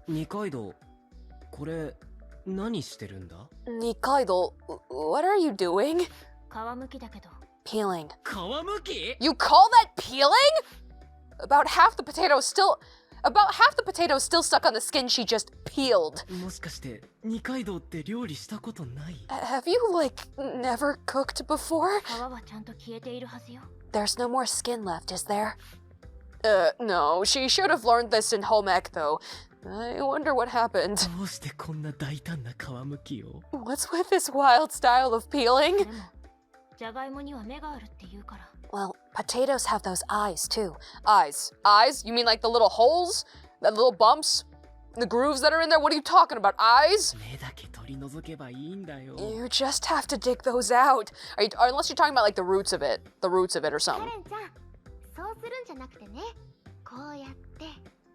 二階堂、これ何してるんだ？ Nikaido, what are you doing? 皮むきだけど。 Peeling. 皮むき？ You call that peeling? About half the potatoes still stuck on the skin she just peeled. もしかして二階堂って料理したことない？ Have you, like, never cooked before? 皮はちゃんと消えているはずよ。 There's no more skin left, is there? No, she should have learned this in home ec, though. I wonder what happened. どうしてこんな大胆な皮むきを？ What's with this wild style of peeling? でも、じゃがいもには目があるって言うから。 Well, potatoes have those eyes, too. Eyes? Eyes? You mean like the little holes? The little bumps? The grooves that are in there? What are you talking about? Eyes? 目だけ取り除けばいいんだよ。 You just have to dig those out. Unless you're talking about like the roots of it. The roots of it or カ something. レンちゃん、そうするんじゃなくてね、こうやって。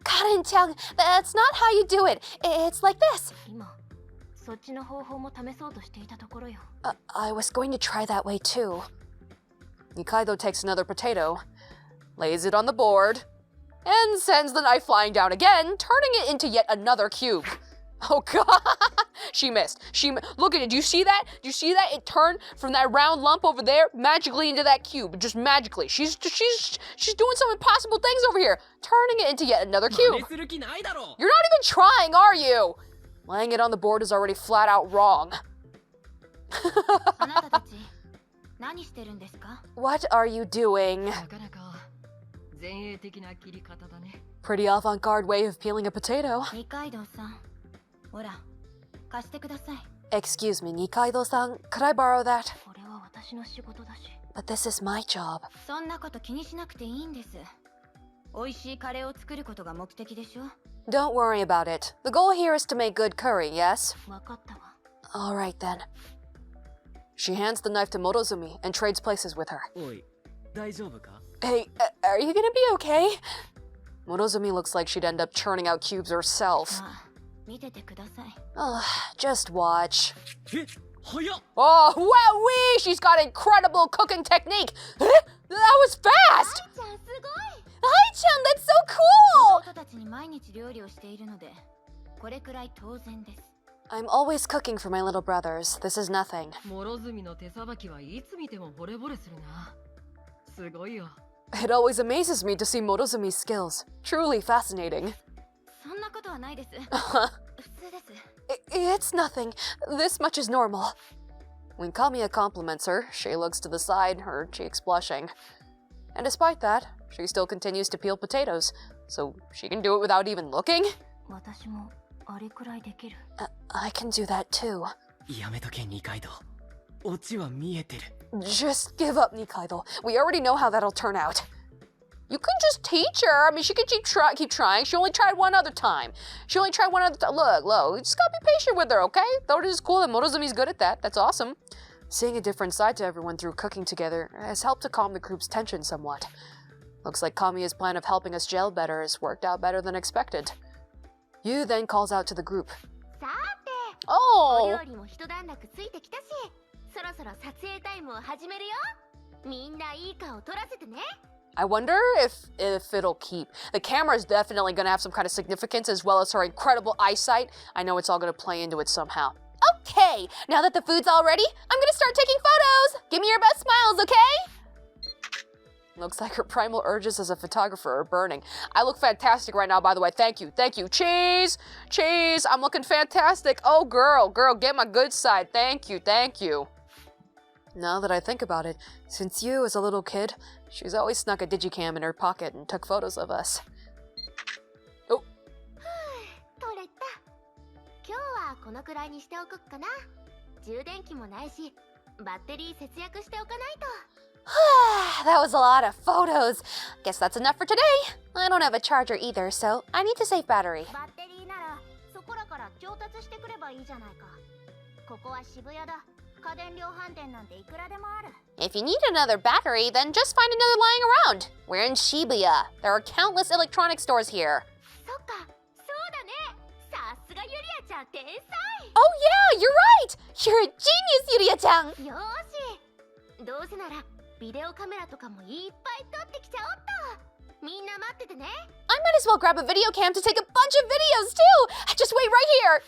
Karen-chan, that's not how you do it. It's like this. 今、そっちの方法も試そうとしていたところよ。I was going to try that way too. Nikaido takes another potato, lays it on the board, and sends the knife flying down again, turning it into yet another cube. Oh god, she missed. Look at it. Do you see that? Do you see that? It turned from that round lump over there magically into that cube. Just magically. She's doing some impossible things over here, turning it into yet another cube. 真似する気ないだろ。 You're not even trying, are you? Laying it on the board is already flat out wrong. あなたたち、何してるんですか？ What are you doing? なかなか前衛的な切り方だね。 Pretty avant-garde way of peeling a potato. 二階堂さん、ほら、貸してください。 Excuse me, Nikaido-san, could I borrow that? これは私の仕事だし。 But this is my job. そんなこと気にしなくていいんです。美味しいカレーを作ることが目的でしょ。 Don't worry about it. The goal here is to make good curry, yes? わかったわ。 All right then. She hands the knife to Morozumi and trades places with her. おい、大丈夫か？ Hey, are you gonna be okay? Morozumi looks like she'd end up churning out cubes herself. まあ、見ててください。 Just watch. え、早っ。 Oh, wowee! She's got incredible cooking technique! That was fast! ちゃんすごい。 Ai-chan, that's so cool! 弟たちに毎日料理をしているので、これくらい当然です。 I'm always cooking for my little brothers. This is nothing. 諸角の手さばきはいつ見ても惚れ惚れするな。すごいよ。 It always amazes me to see Morozumi's skills. Truly fascinating. そんなことはないです。普通です。It's nothing. This much is normal. When Kamiya compliments her, she looks to the side, her cheeks blushing. And despite that, she still continues to peel potatoes, so she can do it without even looking? 私もあれくらいできる。I can do that too. やめとけ二階堂。オチは見えてる。 Just give up, Nikaido. We already know how that'll turn out. You can just teach her. I mean, she can keep trying. She only tried one other time. Look, you just gotta be patient with her, okay? Though it is cool that Morozumi's good at that. That's awesome. Seeing a different side to everyone through cooking together has helped to calm the group's tension somewhat. Looks like Kamiya's plan of helping us gel better has worked out better than expected. Yu then calls out to the group. さて、Oh! お料理も一段落ついてきたし、そろそろ撮影タイムを始めるよ。みんないい顔撮らせてね。 I wonder if it'll keep. The camera is definitely going to have some kind of significance as well as her incredible eyesight. I know it's all going to play into it somehow. Okay, now that the food's all ready, I'm going to start taking photos. Give me your best smiles, okay? Looks like her primal urges as a photographer are burning. I look fantastic right now, by the way. Thank you. Cheese! I'm looking fantastic. Oh, girl, get my good side. Thank you. Now that I think about it, since Yu was a little kid, she's always snuck a digicam in her pocket and took photos of us. Oh. 撮れた。今日はこのくらいにしておくかな。充電器もないし、バッテリー節約しておかないと。That was a lot of photos. Guess that's enough for today. I don't have a charger either, so I need to save battery. バッテリーならそこらから調達してくればいいじゃないか。ここは渋谷だ。家電量販店なんていくらでもある。 If you need another battery, then just find another lying around. We're in Shibuya. There are countless electronic stores here. そっか、そうだね。さすがゆりあちた天才。 Oh yeah, you're right! You're a genius, Yuria-chan! よーし、どうせならビデオカメラとかもいっぱい撮ってきちゃおっと。みんな待っててね。 I might as well grab a video cam to take a bunch of videos too! Just wait right here!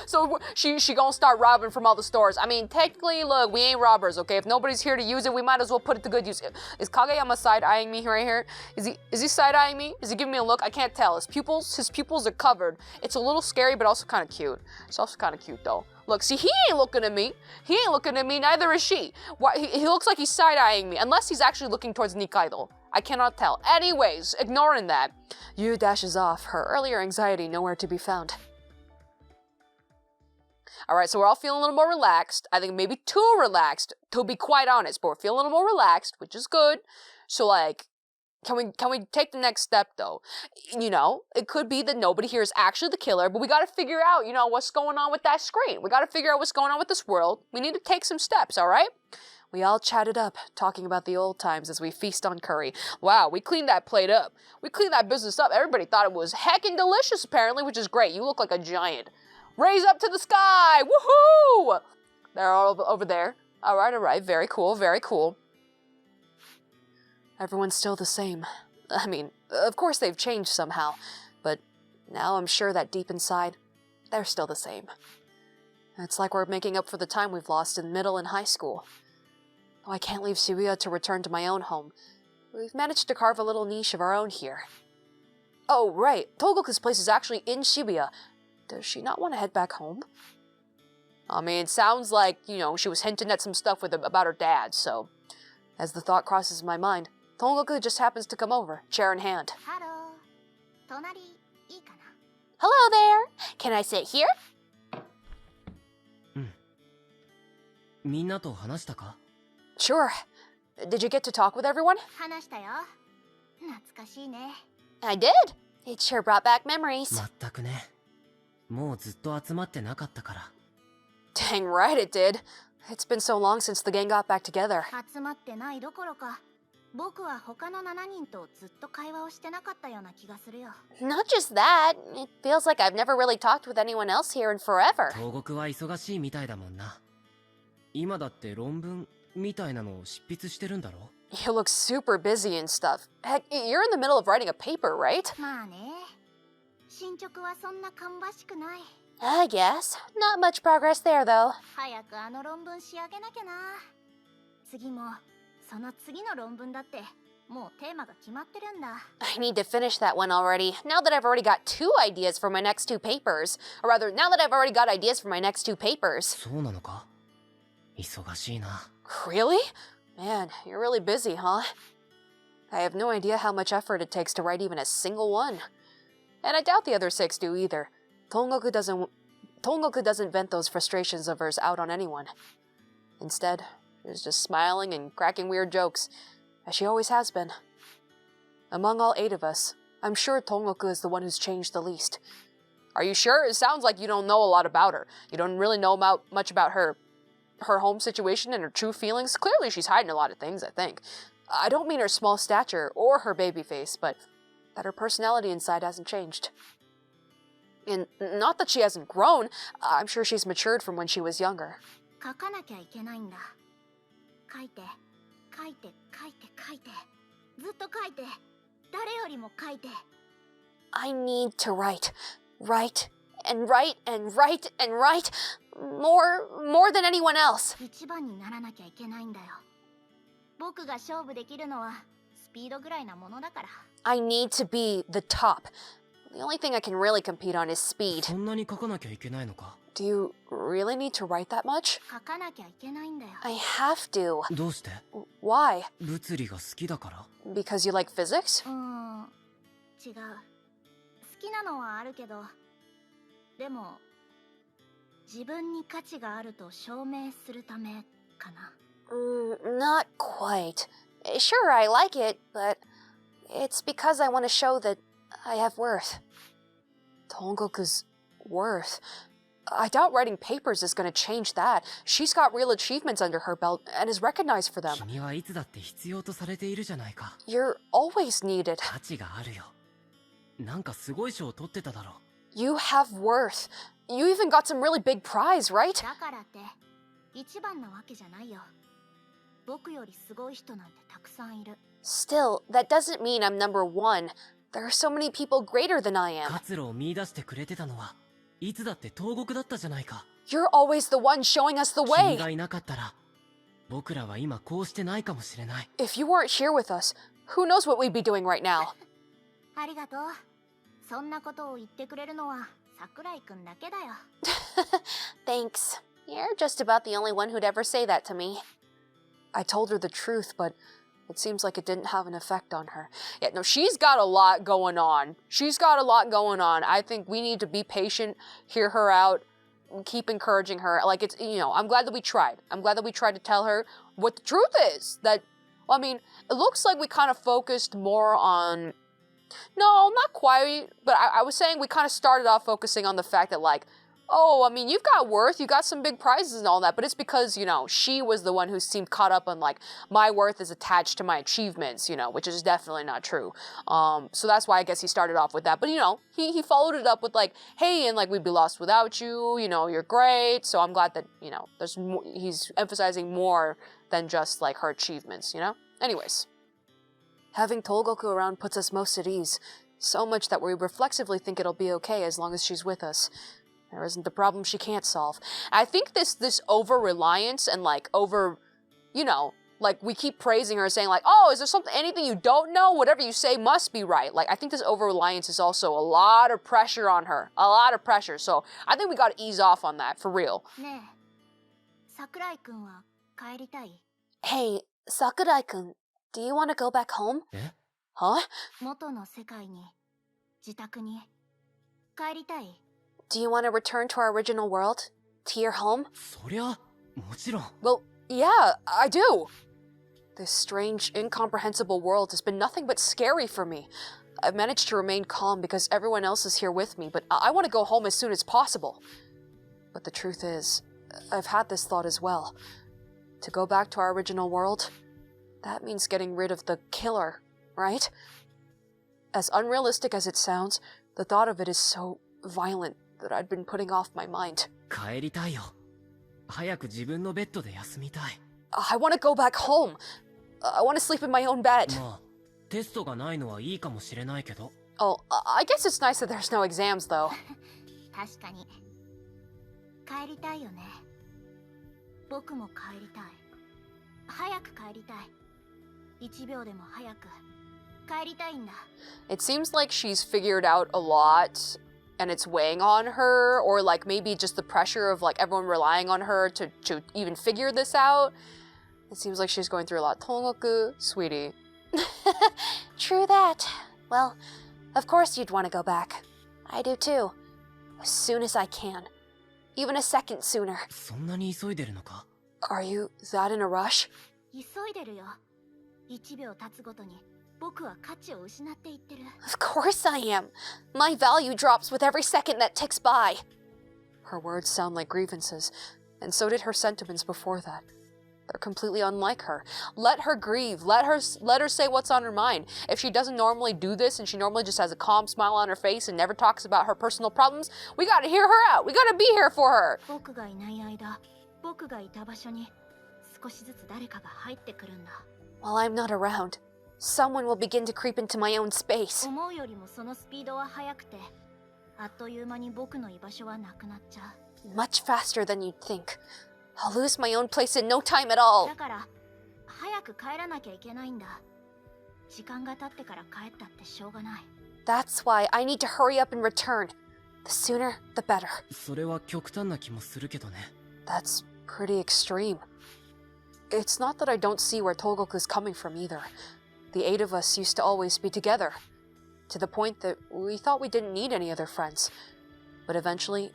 So she gonna start robbing from all the stores. I mean, technically, look, we ain't robbers, okay? If nobody's here to use it, we might as well put it to good use. Is Kageyama side-eyeing me right here? Is he side-eyeing me? Is he giving me a look? I can't tell. His pupils are covered. It's a little scary, but also kind of cute. It's also kind of cute, though. Look, see, he ain't looking at me. He ain't looking at me, neither is she. Why, he looks like he's side-eyeing me, unless he's actually looking towards Nikaido. I cannot tell. Anyways, ignoring that, Yu dashes off, her earlier anxiety nowhere to be found. All right, so we're all feeling a little more relaxed. I think maybe too relaxed, to be quite honest, but we're feeling a little more relaxed, which is good. So, like, can we take the next step, though? You know, it could be that nobody here is actually the killer, but we got to figure out, you know, what's going on with that screen. We got to figure out what's going on with this world. We need to take some steps, all right? We all chatted up, talking about the old times as we feast on curry. Wow, we cleaned that plate up. We cleaned that business up. Everybody thought it was heckin' delicious, apparently, which is great. You look like a giant. Raise up to the sky! Woohoo! They're all over there. All right. Very cool, very cool. Everyone's still the same. I mean, of course they've changed somehow, but now I'm sure that deep inside, they're still the same. It's like we're making up for the time we've lost in middle and high school. Oh, I can't leave Shibuya to return to my own home. We've managed to carve a little niche of our own here. Oh, right. Togoku's place is actually in Shibuya. Does she not want to head back home? I mean, it sounds like, you know, she was hinting at some stuff about her dad, so... As the thought crosses my mind, Togoku just happens to come over, chair in hand. ハロー。隣いいかな。 Hello there! Can I sit here? みんなと話したか？ Sure. Did you get to talk with everyone? 話したよ。懐かしいね。 I did. It sure brought back memories. まったくね。もうずっと集まってなかったから。 Dang right it did. It's been so long since the gang got back together. 集まってないどころか、僕は他の7人とずっと会話をしてなかったような気がするよ。 Not just that, it feels like I've never really talked with anyone else here in forever. 東国は忙しいみたいだもんな。今だって論文みたいなのを執筆してるんだろ？ You look super busy and stuff. Heck, you're in the middle of writing a paper, right? まあね。進捗はそんな芳しくない。 I guess. Not much progress there, though. 早くあの論文仕上げなきゃな。次も、その次の論文だって、もうテーマが決まってるんだ。 I need to finish that one already. Now that I've already got 2 ideas for my next 2 papers. Or rather, now that I've already got ideas for my next 2 papers. そうなのか？忙しいな。 Really? Man, you're really busy, huh? I have no idea how much effort it takes to write even a single one. And I doubt the other 6 do either. Tongoku doesn't vent those frustrations of hers out on anyone. Instead, she's just smiling and cracking weird jokes, as she always has been. Among all 8 of us, I'm sure Tongoku is the one who's changed the least. Are you sure? It sounds like you don't know a lot about her. You don't really know much about her home situation and her true feelings. Clearly she's hiding a lot of things, I think. I don't mean her small stature or her baby face, but that her personality inside hasn't changed. And not that she hasn't grown, I'm sure she's matured from when she was younger. 書かなきゃいけないんだ。書いて、書いて、書いて、書いて。ずっと書いて。誰よりも書いて。 I need to write. Write, and write, and write, and write. More than anyone else. 一番にならなきゃいけないんだよ。僕が勝負できるのはスピードぐらいなものだから。 I need to be the top. The only thing I can really compete on is speed. そんなに書かなきゃいけないのか？ Do you really need to write that much? 書かなきゃいけないんだよ。 I have to. どうして？ Why? 物理が好きだから？ Because you like physics? 違う。好きなのはあるけど、でも自分に価値があると証明するためかな。Not quite. Sure, I like it, but it's because I want to show that I have worth. Tongoku's worth. I doubt writing papers is going to change that. She's got real achievements under her belt and is recognized for them. 君はいつだって必要とされているじゃないか。 You're always needed. 価値があるよ。なんかすごい賞を取ってただろ。You have worth. You even got some really big prize, right? だからって一番なわけじゃないよ。僕よりすごい人なんてたくさんいる。Still, that doesn't mean I'm number one. There are so many people greater than I am. 活路を見出してくれてたのはいつだって東国だったじゃないか。 You're always the one showing us the 君 way. がいなかったら僕らは今こうしてないかもしれない。 If you weren't here with us, who knows what we'd be doing right now? ありがとう。そんなことを言ってくれるのは桜井くんだけだよ。Thanks. You're just about the only one who'd ever say that to me. I told her the truth, but it seems like it didn't have an effect on her. Yeah, no, she's got a lot going on. She's got a lot going on. I think we need to be patient, hear her out, keep encouraging her. Like, it's, you know, I'm glad that we tried. I'm glad that we tried to tell her what the truth is. That, I mean, it looks like we kind of focused more on... No, not quite. But I was saying we kind of started off focusing on the fact that, like, oh, I mean, you've got worth, you got some big prizes and all that, but it's because, you know, she was the one who seemed caught up on, like, my worth is attached to my achievements, you know, which is definitely not true. So that's why I guess he started off with that. But, you know, he followed it up with, like, hey, and, like, we'd be lost without you, you know, you're great. So I'm glad that, you know, he's emphasizing more than just, like, her achievements, you know? Anyways. Having Tolgoku around puts us most at ease. So much that we reflexively think it'll be okay as long as she's with us. There isn't a problem she can't solve. I think this over-reliance and, like, you know, like, we keep praising her, saying, like, oh, is there anything you don't know? Whatever you say must be right. Like, I think this over-reliance is also a lot of pressure on her. A lot of pressure. So I think we gotta ease off on that, for real. ねえ、桜井くんは帰りたい？ Hey, Sakurai-kun, do you want to go back home? え？ Huh? 元の世界に、自宅に帰りたい？ Do you want to return to our original world? To your home? そりゃもちろん。 Well, yeah, I do. This strange, incomprehensible world has been nothing but scary for me. I've managed to remain calm because everyone else is here with me, but I want to go home as soon as possible. But the truth is, I've had this thought as well. To go back to our original world, that means getting rid of the killer, right? As unrealistic as it sounds, the thought of it is so violent that I'd been putting off my mind. 帰りたいよ。早く自分のベッドで休みたい。 I want to go back home. I want to sleep in my own bed. まあ、テストがないのはいいかもしれないけど。 Oh, I guess it's nice that there's no exams, though. 確かに。帰りたいよね。僕も帰りたい。早く帰りたい。1秒でも早く帰りたいんだ。 It seems like she's figured out a lot and it's weighing on her, or like maybe just the pressure of like everyone relying on her to even figure this out. It seems like she's going through a lot. Tongoku, sweetie. True that. Well, of course you'd want to go back. I do too. As soon as I can. Even a second sooner. そんなに急いでるのか？ Are you that in a rush? 急いでるよ。1秒経つごとに僕は価値を失っていってる。 Of course I am. My value drops with every second that ticks by. Her words sound like grievances, and so did her sentiments before that. They're completely unlike her. Let her grieve. Let her say what's on her mind. If she doesn't normally do this and she normally just has a calm smile on her face and never talks about her personal problems, we gotta hear her out. We gotta be here for her. 僕がいない間、僕がいた場所に少しずつ誰かが入ってくるんだ。 While I'm not around, someone will begin to creep into my own space. 思うよりもそのスピードは速くて、あっという間に僕の居場所はなくなっちゃう。 Much faster than you'd think. I'll lose my own place in no time at all. だから早く帰らなきゃいけないんだ。時間が経ってから帰ったってしょうがない。 That's why I need to hurry up and return. The sooner, the better. それは極端な気もするけどね。 That's pretty extreme. It's not that I don't see where Togoku's coming from either. The 8 of us used to always be together, to the point that we thought we didn't need any other friends. But eventually,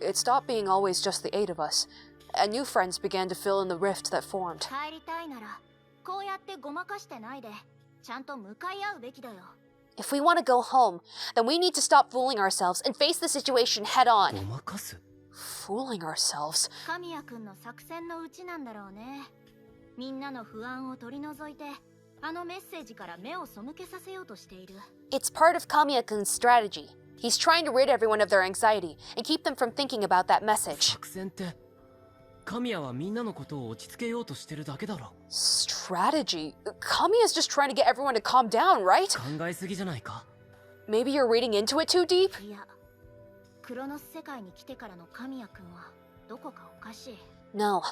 it stopped being always just the 8 of us, and new friends began to fill in the rift that formed. 帰りたいなら、こうやってごまかしてないで、ちゃんと向かい合うべきだよ。 If we want to go home, then we need to stop fooling ourselves and face the situation head ご on. まかす？ Fooling ourselves? 神谷くんの作戦のうちなんだろうね。みんなの不安を取り除いて、あのメッセージから目を背けさせようとしている。 It's part of Kamiya-kun's strategy. He's trying to rid everyone of their anxiety and keep them from thinking about that message. 作戦って神谷はみんなのことを落ち着けようとしてるだけだろ。 Strategy? Kamiya's just trying to get everyone to calm down, right? 考えすぎじゃないか。 Maybe you're reading into it too deep? いや、クロノス世界に来てからの神谷君はどこかおかしい。 No.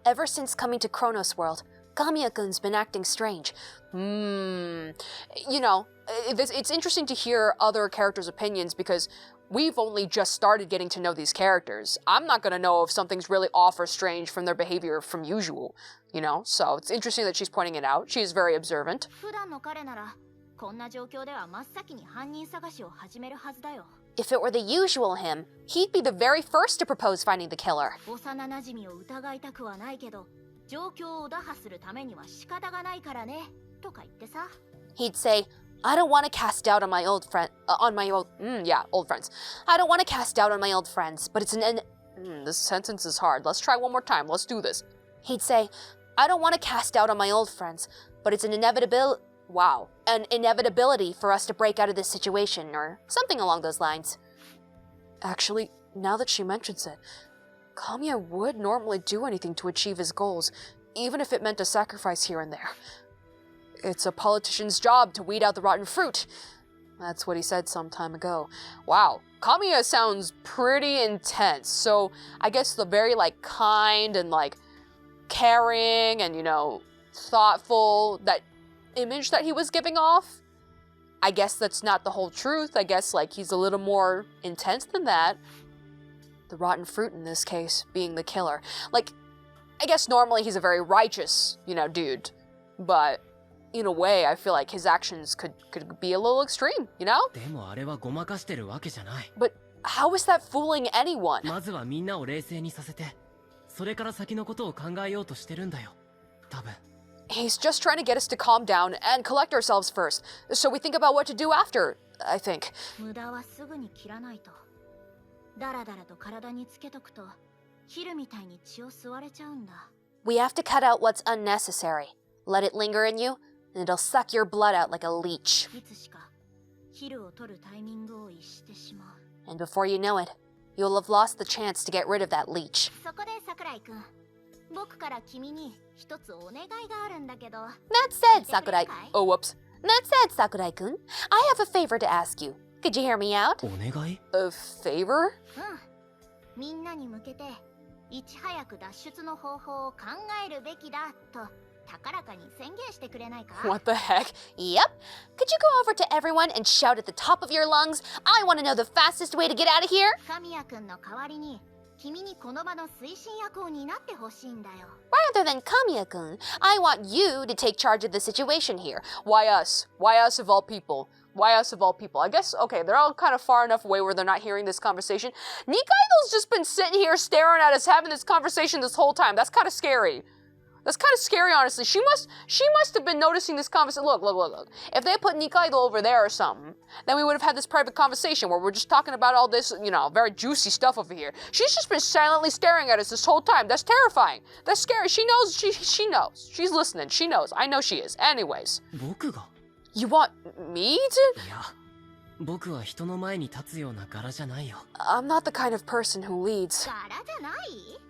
Ever since coming to Chronos world, Kamiya-kun's been acting strange. You know, it's interesting to hear other characters' opinions because we've only just started getting to know these characters. I'm not gonna know if something's really off or strange from their behavior from usual, you know? So it's interesting that she's pointing it out. She's very observant. 普段の彼ならこんな状況では真っ先に犯人探しを始めるはずだよ。 If it were the usual him, he'd be the very first to propose finding the killer. 幼馴染を疑いたくはないけど、状況を打破するためには仕方がないからね、とか言ってさ。 He'd say, I don't want to cast doubt on my old friend, old friends. I don't want to cast doubt on my old friends, but it's this sentence is hard. Let's try one more time. Let's do this. He'd say, I don't want to cast doubt on my old friends, but it's an inevitability for us to break out of this situation, or something along those lines. Actually, now that she mentions it, Kamiya would normally do anything to achieve his goals, even if it meant a sacrifice here and there. It's a politician's job to weed out the rotten fruit. That's what he said some time ago. Wow, Kamiya sounds pretty intense. So I guess the very kind and caring and thoughtful, that image that he was giving off, I guess that's not the whole truth. I guess he's a little more intense than that. The rotten fruit in this case being the killer. I guess normally he's a very righteous, dude. But in a way, I feel like his actions could be a little extreme, でもあれはごまかしてるわけじゃない。 But how is that fooling anyone? まずはみんなを冷静にさせて、それから先のことを考えようとしてるんだよ。多分。 He's just trying to get us to calm down and collect ourselves first, so we think about what to do after, I think. 無駄はすぐに切らないと。だらだらと体につけとくと、ヒルみたいに血を吸われちゃうんだ。 We have to cut out what's unnecessary. Let it linger in you, and it'll suck your blood out like a leech. いつしかヒルを取るタイミングを逸してしまう。 And before you know it, you'll have lost the chance to get rid of that leech. そこで桜井くん、僕から君に一つお願いがあるんだけど。 That said, Sakurai... Oh, whoops. That said, Sakurai-kun, I have a favor to ask you. Could you hear me out? お願い？ A favor? うん。みんなに向けて、いち早く脱出の方法を考えるべきだと高らかに宣言してくれないか？ What the heck? Yep. Could you go over to everyone and shout at the top of your lungs, I want to know the fastest way to get out of here? 神谷くんの代わりに、君にこの場の推進役を担ってほしいんだよ。 Rather than Kamiya-kun, I want you to take charge of the situation here. Why us? Why us of all people? Why us of all people? I guess, okay, they're all kind of far enough away where they're not hearing this conversation. Nikaido's just been sitting here staring at us having this conversation this whole time. That's kind of scary. That's kind of scary, honestly. She must have been noticing this conversation. Look. If they put Nikaido over there or something, then we would have had this private conversation where we're just talking about all this, very juicy stuff over here. She's just been silently staring at us this whole time. That's terrifying. That's scary. She knows. She knows. She's listening. She knows. I know she is. Anyways. 僕が？ You want me to? いや、僕は人の前に立つような柄じゃないよ。 I'm not the kind of person who leads. 柄じゃない？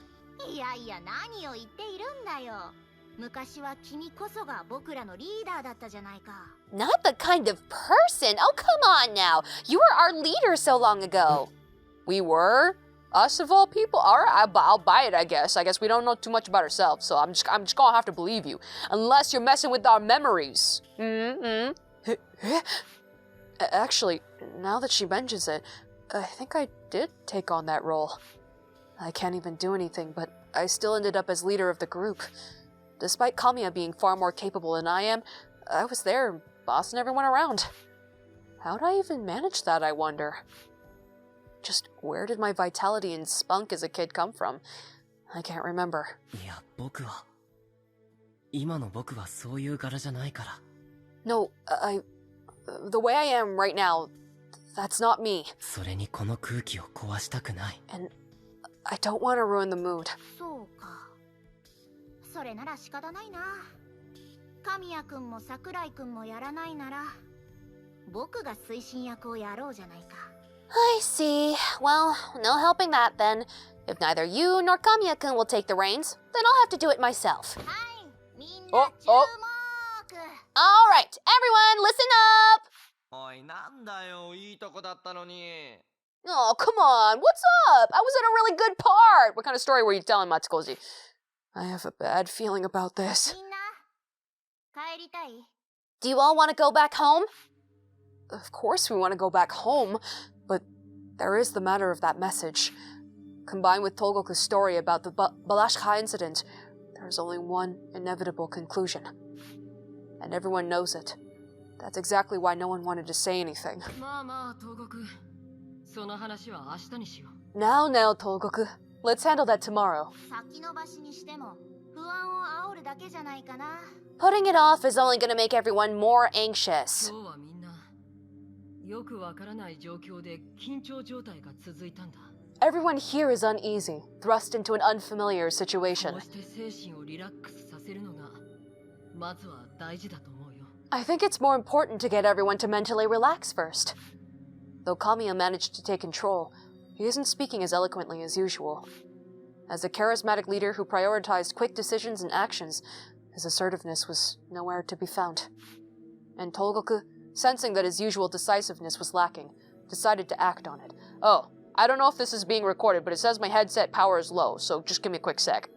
いやいや、何を言っているんだよ。昔は君こそが僕らのリーダーだったじゃないか。 Not the kind of person? Oh, come on now. You were our leader so long ago. We were? Us of all people? Alright, I'll buy it, I guess. I guess we don't know too much about ourselves, so I'm just gonna have to believe you. Unless you're messing with our memories. Actually, now that she mentions it, I think I did take on that role. I can't even do anything, but I still ended up as leader of the group. Despite Kamiya being far more capable than I am, I was there, bossing everyone around. How'd I even manage that, I wonder? Just where did my vitality and spunk as a kid come from? I can't remember. いや、僕は。今の僕はそういう柄じゃないから。 No, the way I am right now, that's not me. それにこの空気を壊したくない。 And I don't want to ruin the mood. そうか。それなら仕方ないな。神谷くんも桜井くんもやらないなら、僕が推進役をやろうじゃないか。I see. Well, no helping that then. If neither you nor Kamiya-kun will take the reins, then I'll have to do it myself. はいみんおな注目 Alright, everyone, listen up! おい、なんだよ、いいとこだったのに。 Oh, come on, what's up? I was in a really good part! What kind of story were you telling, Matsukoji? I have a bad feeling about this. みんな帰りたい Do you all want to go back home? Of course we want to go back home, but there is the matter of that message. Combined with Togoku's story about the Balashka incident, there's only one inevitable conclusion. And everyone knows it. That's exactly why no one wanted to say anything. まあまあ、東国。その話は明日にしよう。Now, Togoku. Let's handle that tomorrow. 先延ばしにしても不安を煽るだけじゃないかな Putting it off is only going to make everyone more anxious. 今日はみんな、よくわからない状況で緊張状態が続いたんだ。Everyone here is uneasy, thrust into an unfamiliar こ situation. うして精神をリラックスさせるのが、まずは大事だと思うよ。I think it's more important to get everyone to mentally relax first. Though Kamiya managed to take control, he isn't speaking as eloquently as usual. As a charismatic leader who prioritized quick decisions and actions, his assertiveness was nowhere to be found. And Togoku, sensing that his usual decisiveness was lacking, decided to act on it. Oh, I don't know if this is being recorded, but it says my headset power is low, so just give me a quick sec.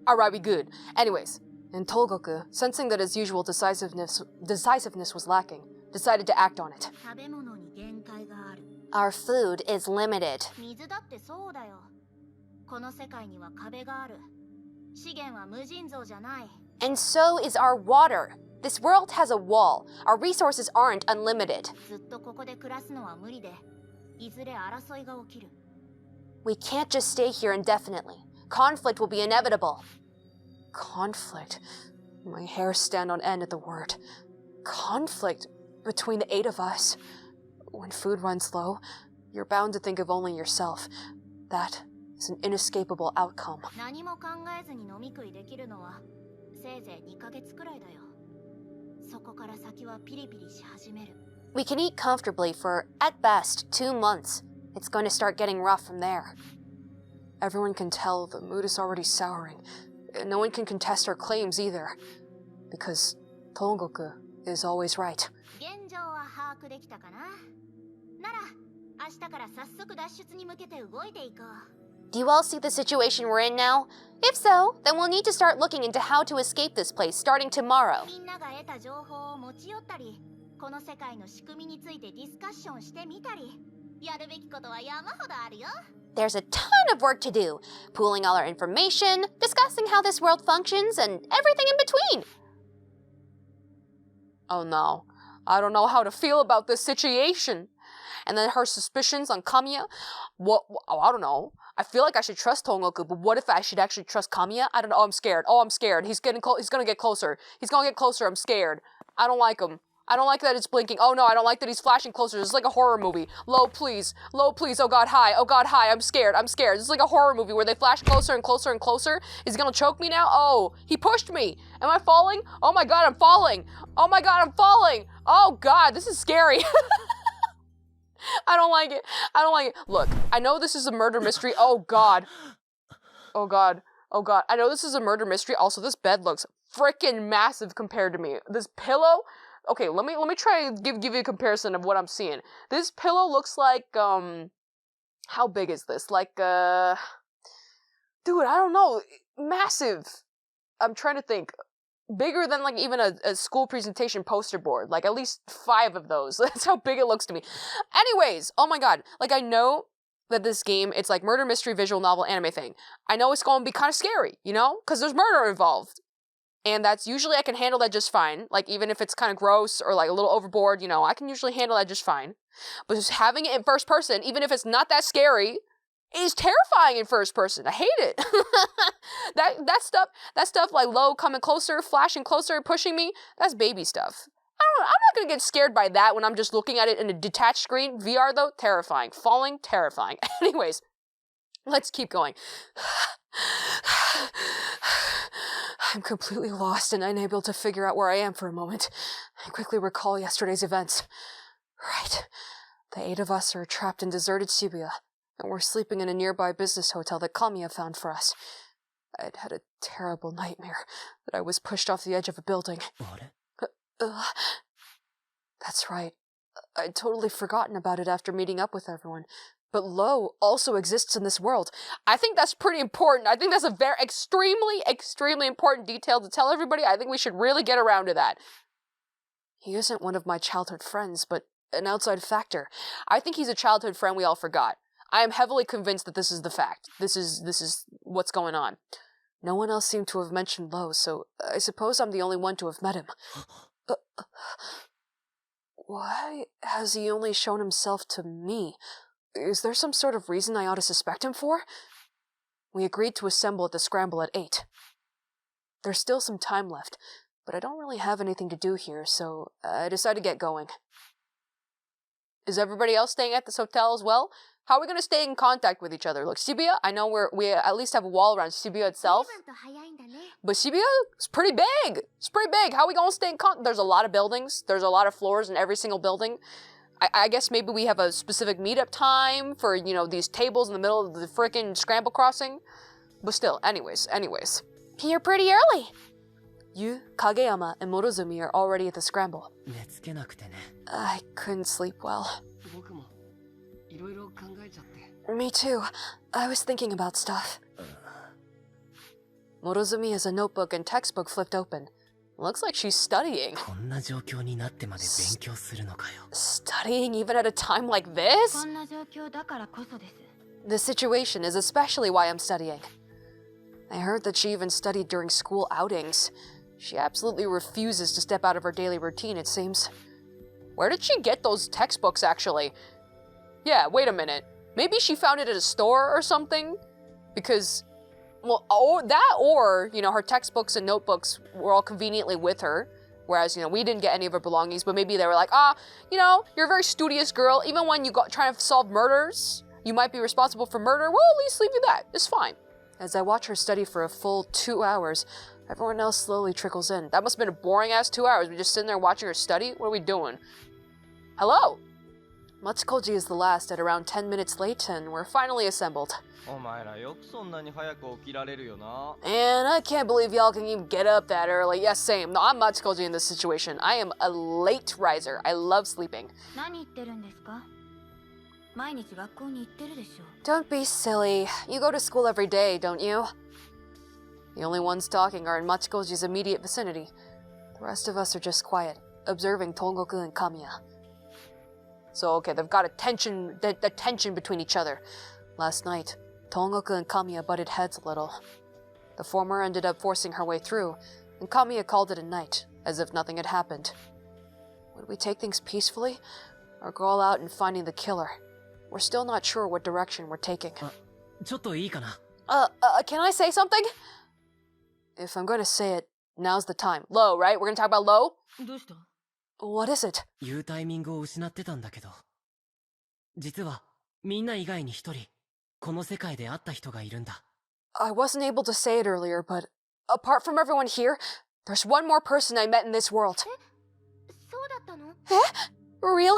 Alright, we good. Anyways, and Togoku, sensing that his usual decisiveness was lacking, decided to act on it. 食べ物に限界がある Our food is limited. 水だってそうだよこの世界には壁がある資源は無尽蔵じゃない And so is our water. This world has a wall. Our resources aren't unlimited. ずっとここで暮らすのは無理でいずれ争いが起きる We can't just stay here indefinitely. Conflict will be inevitable. Conflict. My hairs stand on end at the word. Conflict between the 8 of us. When food runs low, you're bound to think of only yourself. That is an inescapable outcome. 何も考えずに飲み食いできるのはせいぜい2ヶ月くらいだよそこから先はピリピリし始める We can eat comfortably for, at best, 2 months. It's going to start getting rough from there. Everyone can tell the mood is already souring. No one can contest our claims either. Because Togoku is always right. 現状は把握できたかななら明日から早速脱出に向けて動いていこう Do you all see the situation we're in now? If so, then we'll need to start looking into how to escape this place starting tomorrow. みんなが得た情報を持ち寄ったりこの世界の仕組みについてディスカッションしてみたりやるべきことは山ほどあるよ There's a ton of work to do. Pooling all our information, discussing how this world functions, and everything in between. Oh no. I don't know how to feel about this situation. And then her suspicions on Kamiya. I don't know. I feel like I should trust Togoku, but what if I should actually trust Kamiya? I don't know. Oh, I'm scared. He's gonna get closer. He's gonna get closer. I'm scared. I don't like him. I don't like that it's blinking. Oh no, I don't like that he's flashing closer. This is like a horror movie. Low, please. Low, please. Oh god, hi. Oh god, hi. I'm scared. This is like a horror movie where they flash closer and closer and closer. Is he gonna choke me now? Oh, he pushed me. Am I falling? Oh my god, I'm falling. Oh my god, I'm falling. Oh god, this is scary. I don't like it. Look, I know this is a murder mystery. Oh god. I know this is a murder mystery. Also, this bed looks freaking massive compared to me. This pillow. Okay, let me try to give you a comparison of what I'm seeing. This pillow looks like how big is this? Like dude, I don't know. Massive. I'm trying to think. Bigger than like even a school presentation poster board. Like at least 5 of those. That's how big it looks to me. Anyways, oh my god. Like I know that this game, it's like murder mystery visual novel anime thing. I know it's going to be kind of scary, you know? Because there's murder involved. And that's usually I can handle that just fine. Like even if it's kind of gross or like a little overboard, you know, I can usually handle that just fine. But just having it in first person, even if it's not that scary, is terrifying in first person. I hate it. that stuff like low coming closer, flashing closer, pushing me, that's baby stuff. I'm not gonna get scared by that when I'm just looking at it in a detached screen. VR though, terrifying. Falling, terrifying. Anyways, let's keep going. I'm completely lost and unable to figure out where I am for a moment. I quickly recall yesterday's events. Right. The 8 of us are trapped in deserted Shibuya, and we're sleeping in a nearby business hotel that Kamiya found for us. I'd had a terrible nightmare that I was pushed off the edge of a building. あれ That's right. I'd totally forgotten about it after meeting up with everyone. But Lo also exists in this world. I think that's pretty important. I think that's a very extremely important detail to tell everybody. I think we should really get around to that. He isn't one of my childhood friends, but an outside factor. I think he's a childhood friend we all forgot. I am heavily convinced that this is the fact. This is what's going on. No one else seemed to have mentioned Lo, so I suppose I'm the only one to have met him. Why has he only shown himself to me? Is there some sort of reason I ought to suspect him for? We agreed to assemble at the scramble at 8. There's still some time left, but I don't really have anything to do here, so I decided to get going. Is everybody else staying at this hotel as well? How are we going to stay in contact with each other? Look, Shibuya, I know we at least have a wall around Shibuya itself, but Shibuya is pretty big. It's pretty big. How are we going to stay in contact? There's a lot of buildings. There's a lot of floors in every single building. I guess maybe we have a specific meetup time for, you know, these tables in the middle of the frickin' scramble crossing. But still, anyways. You're pretty early. You, Kageyama, and Morozumi are already at the scramble. 寝つけなくてね I couldn't sleep well. 僕もいろいろ考えちゃって。 Me too. I was thinking about stuff. Morozumi has a notebook and textbook flipped open. Looks like she's studying. こんな状況になってまで勉強するのかよ Studying even at a time like this? こんな状況だからこそです。 The situation is especially why I'm studying. I heard that she even studied during school outings. She absolutely refuses to step out of her daily routine, it seems. Where did she get those textbooks, actually? Yeah, wait a minute. Maybe she found it at a store or something? Because, well, or, you know, her textbooks and notebooks were all conveniently with her. Whereas, you know, we didn't get any of her belongings, but maybe they were like, you know, you're a very studious girl. Even when you trying to solve murders, you might be responsible for murder. Well, at least leave you that. It's fine. As I watch her study for a full 2 hours, everyone else slowly trickles in. That must have been a boring-ass 2 hours. We just sitting there watching her study? What are we doing? Hello? Matsukoji is the last at around 10 minutes late, and we're finally assembled. お前らよくそんなに早く起きられるよな。 And I can't believe y'all can even get up that early. Yes, same. No, I'm Matsukoji in this situation. I am a late riser. I love sleeping. 何言ってるんですか？毎日学校に行ってるでしょ。 Don't be silly. You go to school every day, don't you? The only ones talking are in Matsukoji's immediate vicinity. The rest of us are just quiet, observing Tongoku and Kamiya. So, okay, they've got the tension between each other. Last night, Tongoku and Kamiya butted heads a little. The former ended up forcing her way through, and Kamiya called it a night, as if nothing had happened. Would we take things peacefully, or go all out in finding the killer? We're still not sure what direction we're taking. ちょっといいかな Can I say something? If I'm going to say it, now's the time. Lo, right? We're going to talk about Lo? どうした？ What is it? 言うタイミングを失ってたんだけど実はみんな以外に一人この世界で会った人がいるんだ I wasn't able to say it earlier, but apart from everyone here, there's one more person I met in this world. そうだったの？ Really?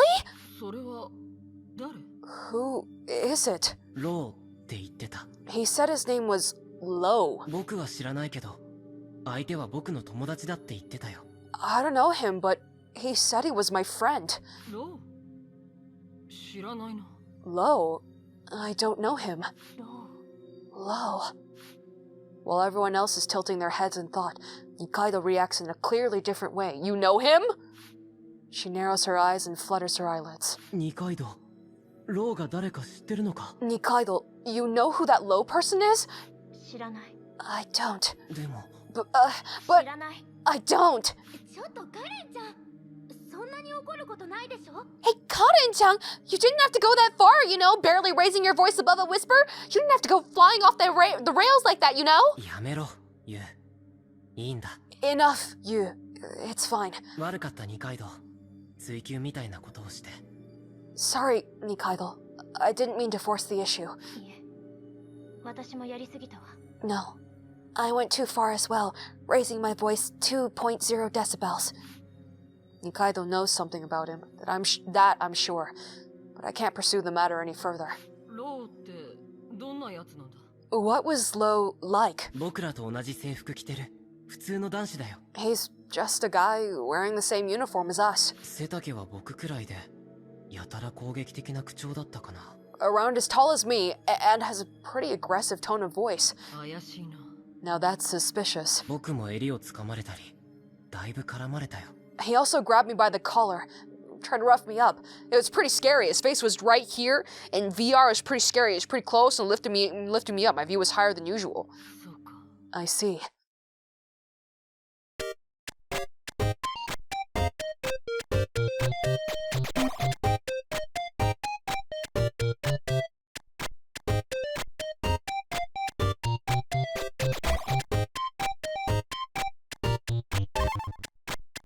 それは誰？ Who is it? ローって言ってた He said his name was Lo. 僕は知らないけど相手は僕の友達だって言ってたよ I don't know him, but he said he was my friend. ロー？知らないな。 Lo? I don't know him. ロ Lo. While everyone else is tilting their heads in thought, Nikaido reacts in a clearly different way. You know him? She narrows her eyes and flutters her eyelids. 二階堂ローが誰か知ってるのか Nikaido, you know who that Lo person is? ー。知らない。 I don't. でも But 知らない。 I don't. ちょっとカレンちゃん。そんなに怒ることないでしょ？ Hey, Karen-chan, you didn't have to go that far, you know, barely raising your voice above a whisper. You didn't have to go flying off the rails like that, you know? やめろユウいいんだ Enough, you. It's fine. 悪かった二階堂追求みたいなことをして Sorry, Nikaido. I didn't mean to force the issue. いえ。私もやりすぎたわ。 No. I went too far as well, raising my voice 2.0 decibels. Nikaido knows something about him, that I'm sure. but I can't pursue the matter any further. ローってどんなやつなんだ？ What was Lo like? 僕らと同じ制服着てる普通の男子だよ。 He's just a guy wearing the same uniform as us. 背丈は僕くらいでやたら攻撃的な口調だったかな。 Around as tall as me, and has a pretty aggressive tone of voice. 怪しいな。 Now that's suspicious. 僕も襟を掴まれたりだいぶ絡まれたよ。 He also grabbed me by the collar, tried to rough me up. It was pretty scary. His face was right here, and VR was pretty scary. It was pretty close and lifted me up. My view was higher than usual. そうか。 I see.